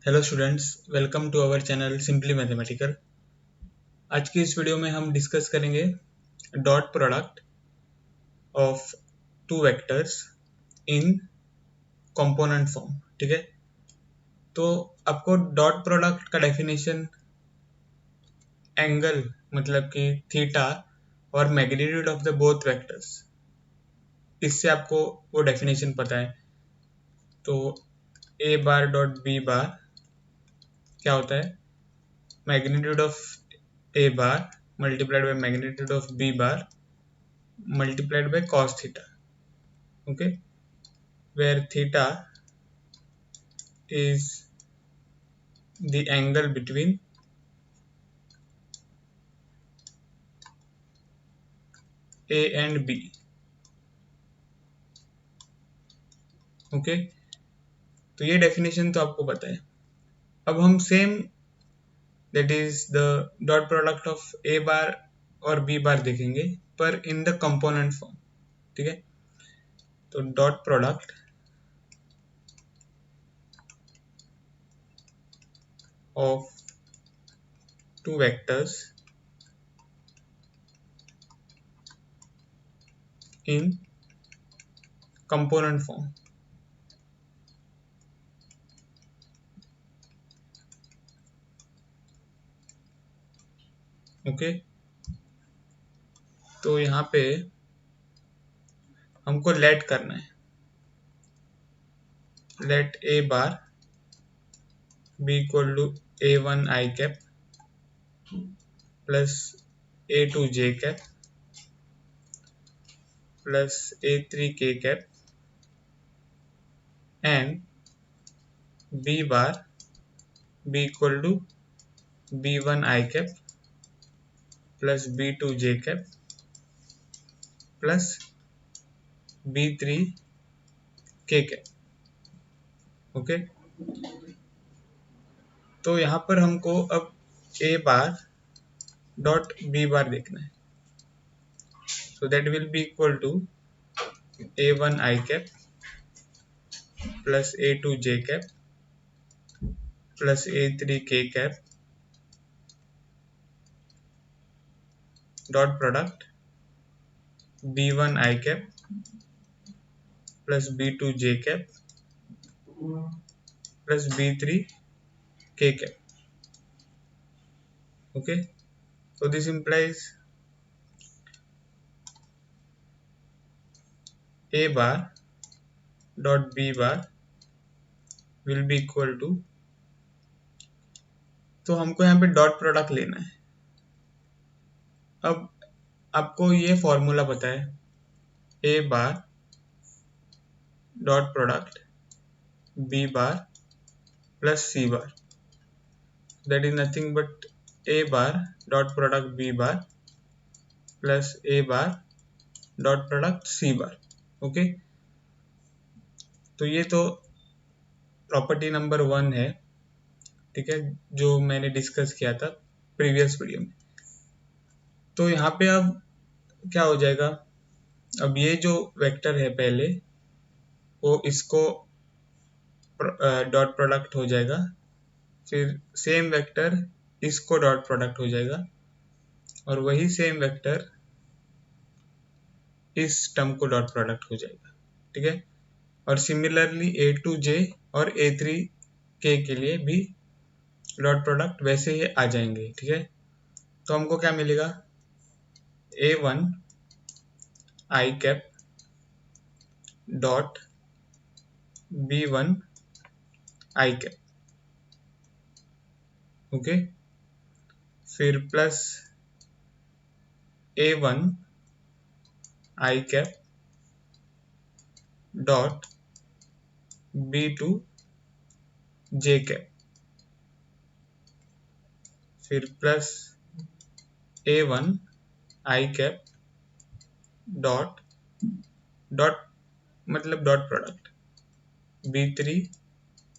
Hello students, welcome to our channel Simply Mathematical. आज की इस वीडियो में हम डिस्कस करेंगे dot product of two vectors in component form. ठीक है, तो आपको डॉट प्रोडक्ट का डेफिनेशन एंगल मतलब कि थीटा और magnitude of the both vectors, इससे आपको वो डेफिनेशन पता है। तो ए बार डॉट बी बार क्या होता है? Magnitude of A bar multiplied by magnitude of B bar multiplied by cos theta, okay, where theta is the angle between A and B, okay। तो ये डेफिनेशन तो आपको पता है। अब हम same that is the dot product of A bar और B बार देखेंगे, पर इन द कंपोनेंट फॉर्म। ठीक है, तो dot product of two vectors in component form. Okay, तो यहाँ पे हमको लेट करना है। Let A bar be equal to A1 I cap plus A2 J cap plus A3 K cap and B bar B equal to B1 I cap plus B2 J cap plus B3 K cap. Okay, तो यहाँ पर हमको अब A bar dot B bar देखना है। So that will be equal to A1 I cap plus A2 J cap plus A3 K cap dot product B1 I cap plus B2 J cap plus B3 K cap. Okay, so this implies A bar dot B bar will be equal to, तो हमको यहाँ पे dot product लेना है। अब आपको ये formula पता है, A bar dot product B bar plus C bar, that is nothing but A bar dot product B bar plus A bar dot product C bar. Okay, तो ये तो प्रॉपर्टी नंबर 1 है। ठीक है, जो मैंने डिस्कस किया था प्रीवियस वीडियो में। तो यहाँ पे अब क्या हो जाएगा, अब ये जो वेक्टर है पहले वो इसको डॉट प्रोडक्ट हो जाएगा, फिर सेम वेक्टर इसको डॉट प्रोडक्ट हो जाएगा और वही सेम वेक्टर इस टर्म को डॉट प्रोडक्ट हो जाएगा। ठीक है, और सिमिलरली A2 J और A3 K के लिए भी डॉट प्रोडक्ट वैसे ही आ जाएंगे। ठीक है, तो हमको क्या मिलेगा, A1 I cap dot B1 I cap. Okay, फिर plus A1 I cap dot B2 J cap, फिर plus A1 I cap dot dot मतलब dot product B3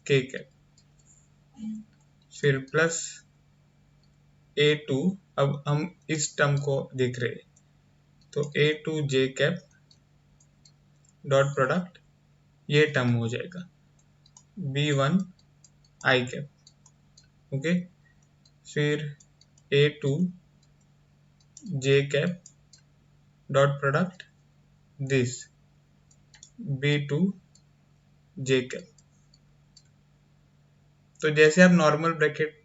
K cap, फिर प्लस A2, अब हम इस टर्म को देख रहे हैं, तो A2 J cap dot product ये टर्म हो जाएगा B1 I कैप। ओके। फिर A two J cap dot product this B two J cap. तो जैसे आप नॉर्मल ब्रैकेट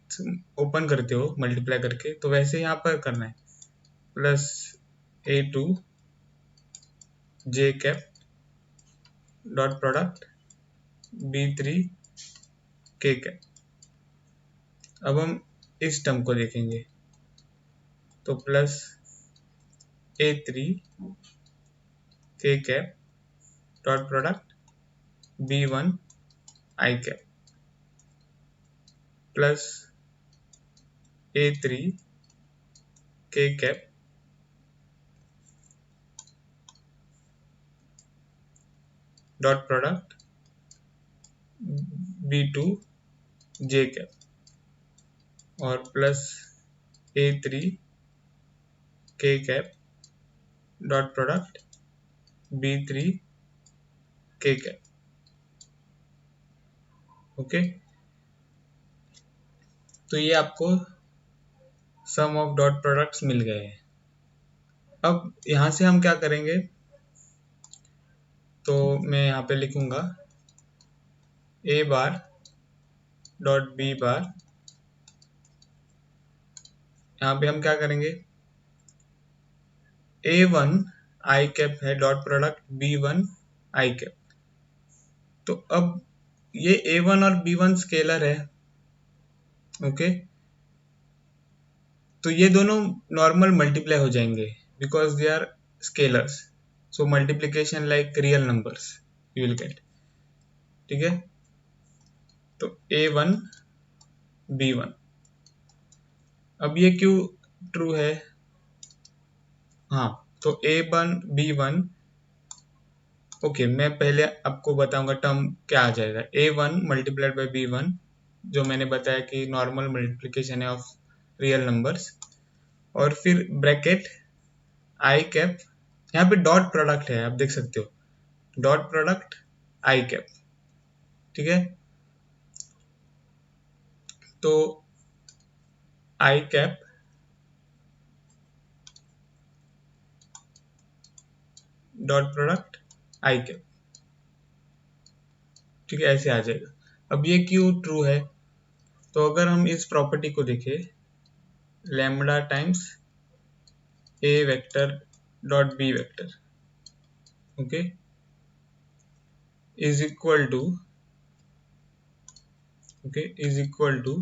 ओपन करते हो मल्टीप्लाई करके, तो वैसे यहाँ पर करना है, plus A two J cap dot product B three K cap. अब हम इस टर्म को देखेंगे, तो plus A three K cap dot product B one I cap plus A three K cap dot product B two J cap और plus A three K cap dot product B three K cap. Okay, तो ये आपको sum of dot products मिल गए हैं। अब यहाँ से हम क्या करेंगे, तो मैं यहाँ पे लिखूंगा ए बार डॉट बी बार। यहाँ पे हम क्या करेंगे, ए वन आई कैप है dot product B one I cap. तो अब ये ए वन और बी वन स्केलर है, ओके। तो ये दोनों नॉर्मल मल्टीप्लाई हो जाएंगे because they are scalars, so multiplication like real numbers you will get. ठीक है, तो ए वन बी वन। अब ये क्यों ट्रू है, हाँ, तो A one B one, okay, मैं पहले आपको बताऊंगा टर्म क्या आ जाएगा। A one multiplied by B one, जो मैंने बताया कि नॉर्मल मल्टीप्लीकेशन है ऑफ रियल नंबर्स, और फिर ब्रैकेट आई कैप, यहाँ पे डॉट प्रोडक्ट है, आप देख सकते हो, डॉट प्रोडक्ट आई कैप। ठीक है, तो I cap dot product I cap. ठीक है, ऐसे आ जाएगा। अब ये क्यों ट्रू है, तो अगर हम इस प्रॉपर्टी को देखें, lambda times A vector dot B vector, okay, is equal to, okay, is equal to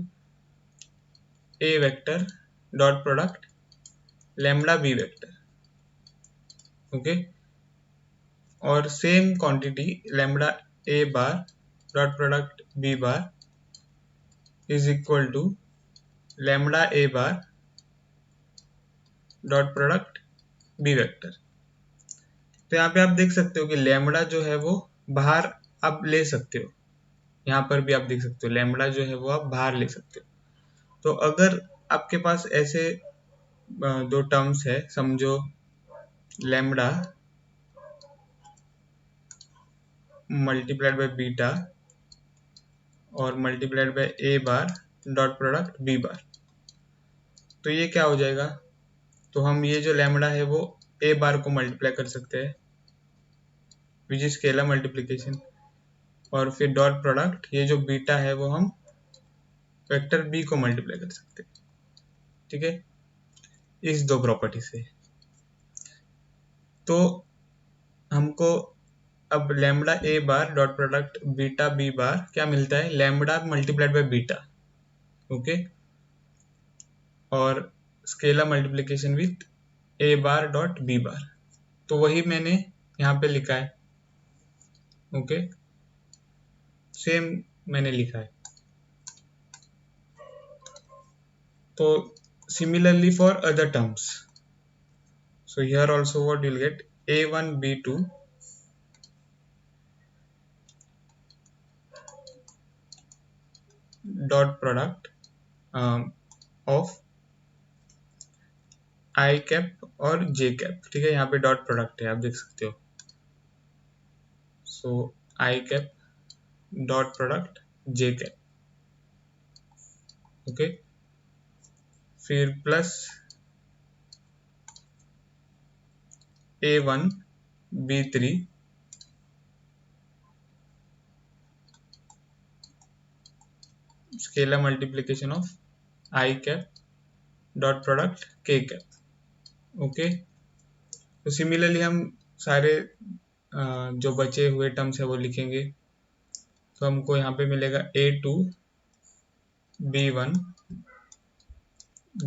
A vector dot product lambda B vector, okay. और same quantity lambda A bar dot product B bar is equal to lambda A bar dot product B vector. तो यहाँ पे आप देख सकते हो कि lambda जो है वो बाहर आप ले सकते हो, यहाँ पर भी आप देख सकते हो लैम्बडा जो है वो आप बाहर ले सकते हो। तो अगर आपके पास ऐसे दो टर्म्स है, समझो लैम्बडा मल्टीप्लाइड बाय बीटा और multiplied by A bar dot product B bar, तो ये क्या हो जाएगा, तो हम ये जो लैम्बडा है वो ए बार को मल्टीप्लाई कर सकते हैं विच इज स्केलर मल्टीप्लिकेशन, और फिर डॉट प्रोडक्ट ये जो बीटा है वो हम वेक्टर बी को मल्टीप्लाई कर सकते हैं। ठीक है, इस दो प्रॉपर्टी से। तो हमको अब lambda A bar dot product beta B bar क्या मिलता है, lambda multiplied by beta, okay, और scalar multiplication with A bar dot B bar. तो वही मैंने यहाँ पे लिखा है, ओके, सेम मैंने लिखा है। तो similarly for other terms, so here also what you'll get, a1 b2 dot product of i cap और j cap। ठीक है, यहाँ पे डॉट प्रोडक्ट है, आप देख सकते हो, so i cap dot product j cap। Okay, फिर plus A1 B3 scalar multiplication of I cap dot product K cap. Okay, तो सिमिलरली हम सारे जो बचे हुए टर्म्स है वो लिखेंगे। तो हमको यहाँ पे मिलेगा A2 B1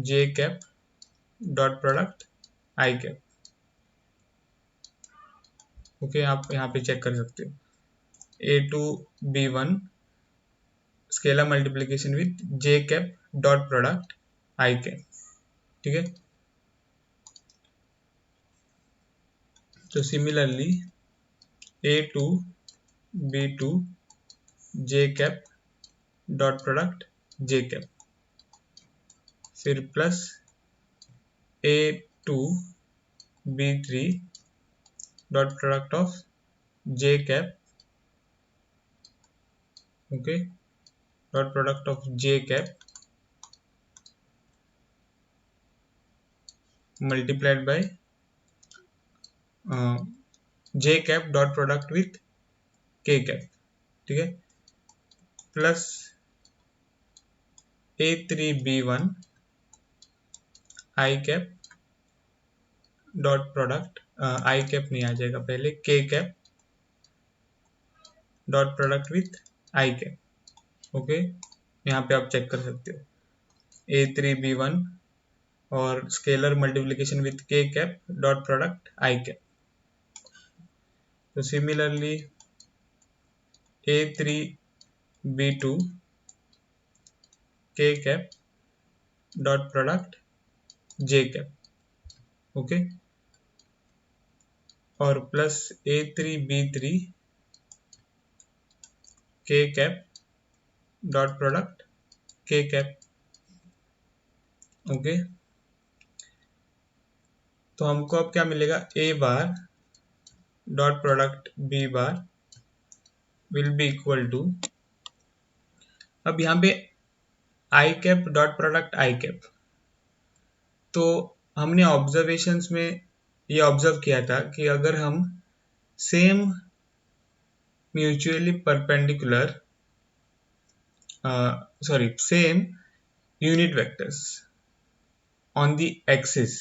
J cap dot product I cap. Okay, आप यहाँ पे चेक कर सकते हो A2 B1 scalar multiplication with J cap dot product I cap. ठीक है, तो similarly A2 B2 J cap dot product J cap, फिर plus A2 B3 dot product of J cap, okay, dot product of J cap multiplied by J cap dot product with K cap. ठीक है, plus A3 B1 I cap dot product I cap नहीं आ जाएगा पहले, K cap dot product with I cap. Okay, यहाँ पे आप check कर सकते हो A3 B1 और scalar multiplication with K cap dot product I cap. तो similarly A3 B2 K cap dot product J cap. Okay, और plus A3 B3 K cap dot product K cap. Okay, तो हमको अब क्या मिलेगा, A bar dot product B bar will be equal to, अब यहाँ पे I cap dot product I cap, तो हमने ऑब्जर्वेशंस में ये ऑब्जर्व किया था कि अगर हम same mutually perpendicular same unit vectors on the axis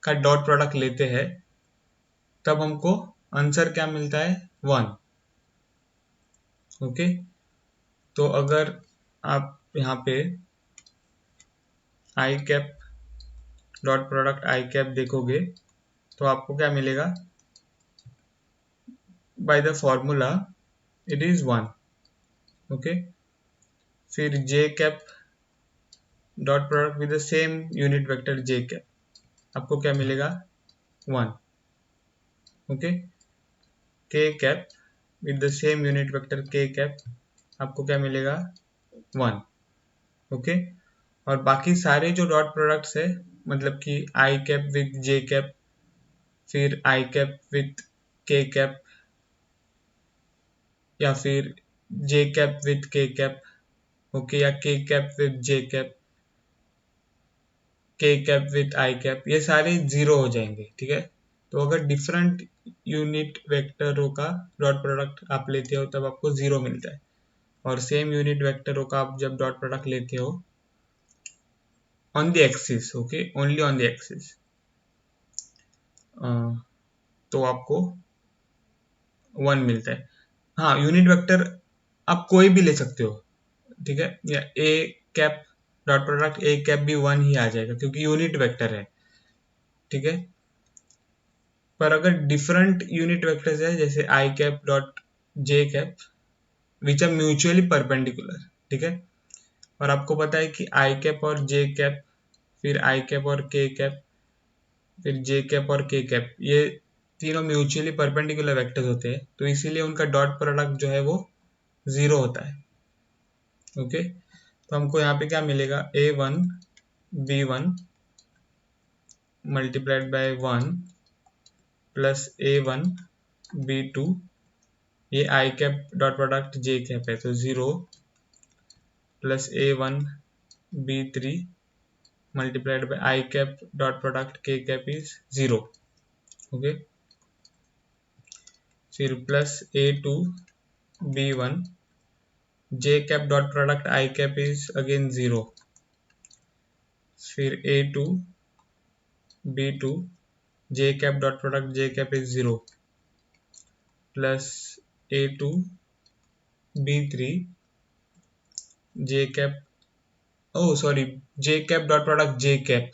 का डॉट प्रोडक्ट लेते हैं, तब हमको आंसर क्या मिलता है, 1। ओके, तो अगर आप यहाँ पे I cap dot product I cap देखोगे तो आपको क्या मिलेगा, by the formula it is 1। Okay, फिर J cap dot product with the same unit vector J cap, आपको क्या मिलेगा, 1। Okay, K cap with the same unit vector K cap, आपको क्या मिलेगा, 1। ओके, और बाकी सारे जो डॉट प्रोडक्ट्स है, मतलब कि I cap with J cap, फिर I cap with K cap, या फिर J cap with K cap, okay, या K cap with J cap, K cap with I cap, ये सारे जीरो हो जाएंगे। ठीक है, तो अगर डिफरेंट यूनिट वेक्टरों का डॉट प्रोडक्ट आप लेते हो तब आपको जीरो मिलता है, और सेम यूनिट वेक्टरों का आप जब डॉट प्रोडक्ट लेते हो on the axis, okay, only on the axis, तो आपको 1 मिलता है। हाँ, यूनिट वेक्टर आप कोई भी ले सकते हो, ठीक है, या A cap dot product A cap भी 1 ही आ जाएगा क्योंकि यूनिट वेक्टर है। ठीक है, पर अगर डिफरेंट यूनिट वेक्टर्स है जैसे I cap dot J cap which are mutually perpendicular, ठीक है, और आपको पता है कि I कैप और J कैप, फिर I कैप और K कैप, फिर J कैप और K कैप, ये तीनों म्यूचुअली परपेंडिकुलर वेक्टर्स होते हैं, तो इसीलिए उनका डॉट प्रोडक्ट जो है वो जीरो होता है। ओके, तो हमको यहाँ पे क्या मिलेगा, A1 B1 multiplied by 1 plus A1 B2, ये I cap dot product J cap है, तो 0 plus a1 b3 multiplied by I cap dot product k cap is 0. Okay, फिर plus a2 b1 j cap dot product I cap is again 0. फिर a2 b2 j cap dot product j cap is 0 plus a2 b3 j cap, oh sorry, j cap dot product j cap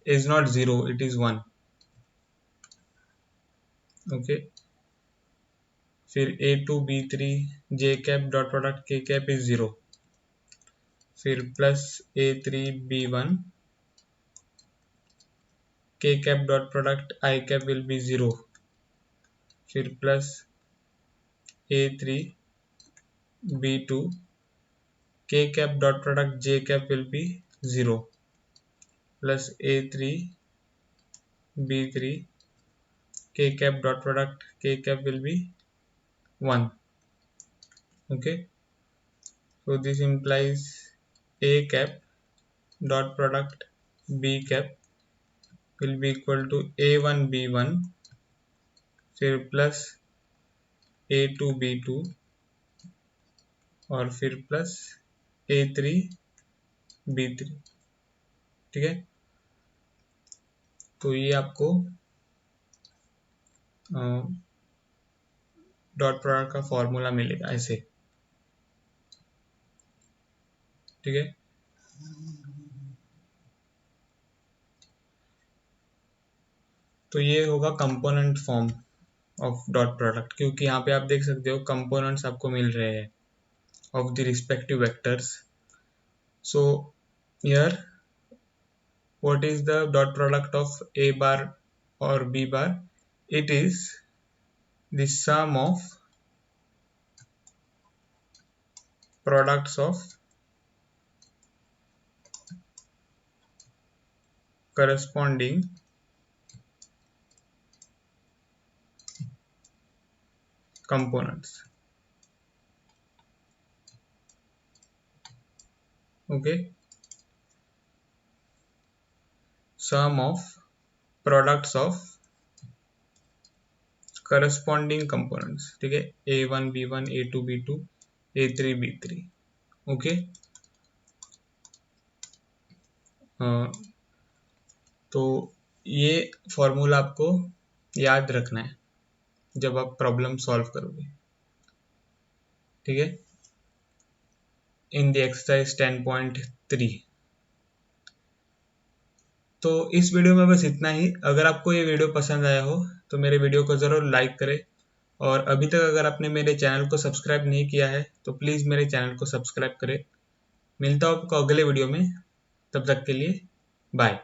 is not 0, it is 1. Okay, फिर a2 b3 j cap dot product k cap is 0. फिर plus a3 b1 k cap dot product I cap will be 0. फिर plus a3 b2 k cap dot product j cap will be 0 plus a3 b3 k cap dot product k cap will be 1. Okay, so this implies a cap dot product b cap will be equal to a1 b1 फिर plus a2 b2 और फिर plus a3 b3. ठीक है, तो ये आपको dot product का formula मिलेगा ऐसे. ठीक है, तो ये होगा component form of dot product, क्योंकि यहाँ पे आप देख सकते हो कंपोनेंट्स आपको मिल रहे हैं of the respective vectors. So here what is the dot product of a bar or b bar? It is the sum of products of corresponding components. Okay, sum of products of corresponding components. ठीक है, a1 b1 a2 b2 a3 b3. Okay, तो ये formula आपको याद रखना है जब आप प्रॉब्लम सॉल्व करोगे. ठीक है, इन द एक्सरसाइज 10.3. तो इस वीडियो में बस इतना ही. अगर आपको ये वीडियो पसंद आया हो तो मेरे वीडियो को ज़रूर लाइक करें, और अभी तक अगर आपने मेरे चैनल को सब्सक्राइब नहीं किया है तो प्लीज़ मेरे चैनल को सब्सक्राइब करें. मिलता हूँ आपको अगले वीडियो में, तब तक के लिए बाय.